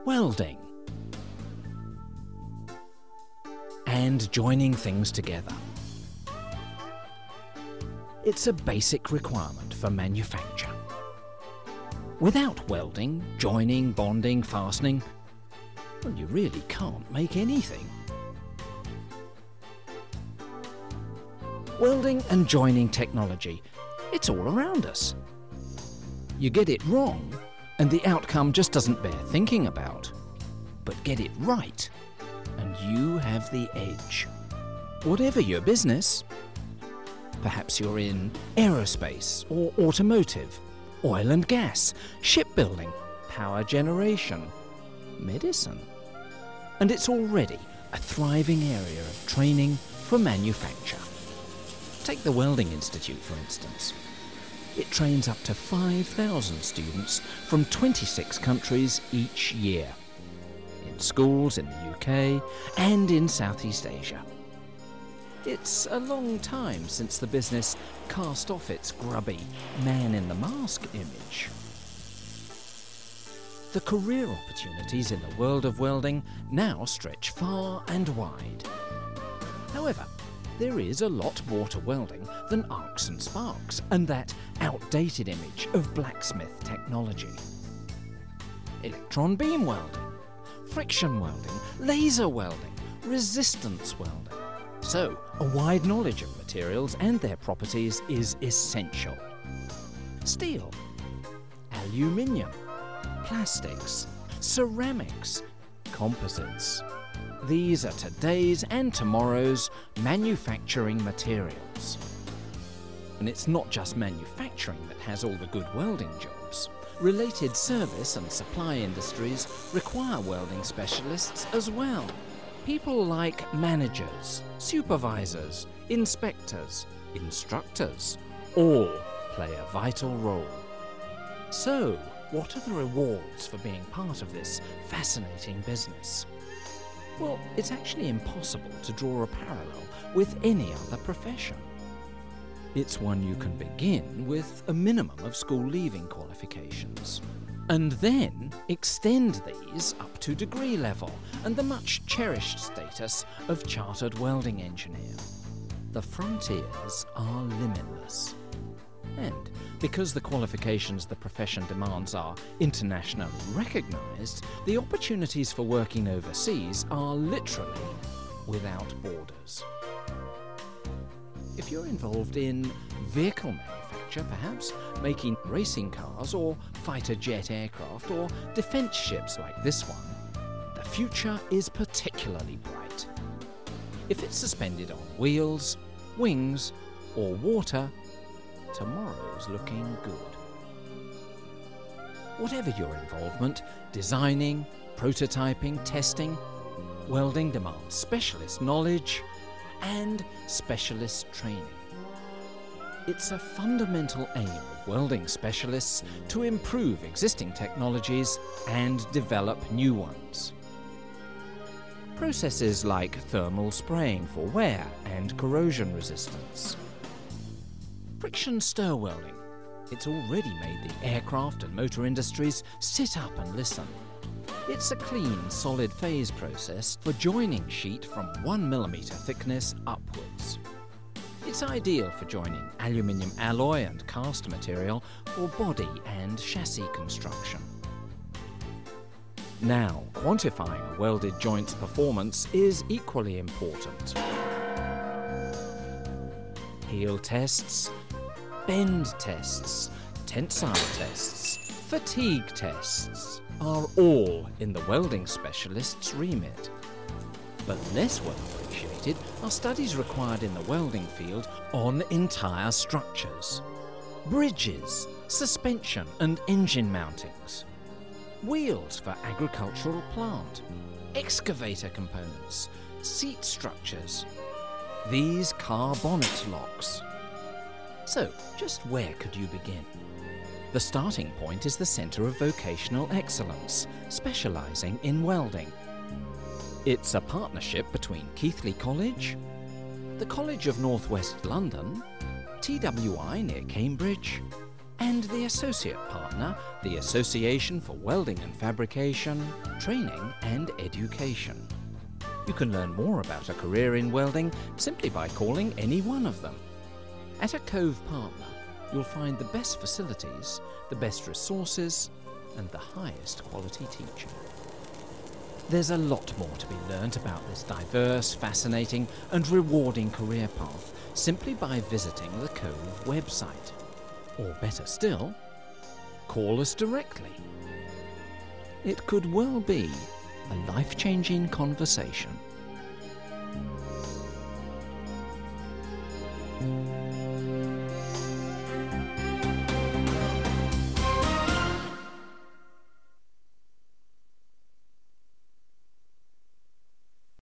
Welding. And joining things together. It's a basic requirement for manufacture. Without welding, joining, bonding, fastening, well, you really can't make anything. Welding and joining technology, it's all around us. You get it wrong, and the outcome just doesn't bear thinking about. But get it right, and you have the edge. Whatever your business, perhaps you're in aerospace or automotive, oil and gas, shipbuilding, power generation, medicine. And it's already a thriving area of training for manufacture. Take the Welding Institute, for instance. It trains up to 5,000 students from 26 countries each year, in schools in the UK and in Southeast Asia. It's a long time since the business cast off its grubby man-in-the-mask image. The career opportunities in the world of welding now stretch far and wide. However, there is a lot more to welding than arcs and sparks and that outdated image of blacksmith technology. Electron beam welding, friction welding, laser welding, resistance welding. So, a wide knowledge of materials and their properties is essential. Steel, aluminium, plastics, ceramics, composites. These are today's and tomorrow's manufacturing materials. And it's not just manufacturing that has all the good welding jobs. Related service and supply industries require welding specialists as well. People like managers, supervisors, inspectors, instructors, all play a vital role. So, what are the rewards for being part of this fascinating business? Well, it's actually impossible to draw a parallel with any other profession. It's one you can begin with a minimum of school leaving qualifications, and then extend these up to degree level and the much cherished status of chartered welding engineer. The frontiers are limitless. And because the qualifications the profession demands are internationally recognised, the opportunities for working overseas are literally without borders. If you're involved in vehicle manufacture, perhaps making racing cars or fighter jet aircraft or defence ships like this one, the future is particularly bright. If it's suspended on wheels, wings or water, tomorrow's looking good. Whatever your involvement, designing, prototyping, testing, welding demands specialist knowledge and specialist training. It's a fundamental aim of welding specialists to improve existing technologies and develop new ones. Processes like thermal spraying for wear and corrosion resistance. Friction stir welding. It's already made the aircraft and motor industries sit up and listen. It's a clean, solid phase process for joining sheet from 1 mm thickness upwards. It's ideal for joining aluminium alloy and cast material for body and chassis construction. Now, quantifying a welded joint's performance is equally important. Heel tests, bend tests, tensile tests, fatigue tests are all in the welding specialist's remit. But less well appreciated are studies required in the welding field on entire structures. Bridges, suspension and engine mountings. Wheels for agricultural plant. Excavator components. Seat structures. These car bonnet locks. So, just where could you begin? The starting point is the Centre of Vocational Excellence, specialising in welding. It's a partnership between Keighley College, the College of North West London, TWI near Cambridge, and the associate partner, the Association for Welding and Fabrication, Training and Education. You can learn more about a career in welding simply by calling any one of them. At a Cove partner, you'll find the best facilities, the best resources, and the highest quality teaching. There's a lot more to be learnt about this diverse, fascinating and rewarding career path simply by visiting the Cove website. Or better still, call us directly. It could well be a life-changing conversation.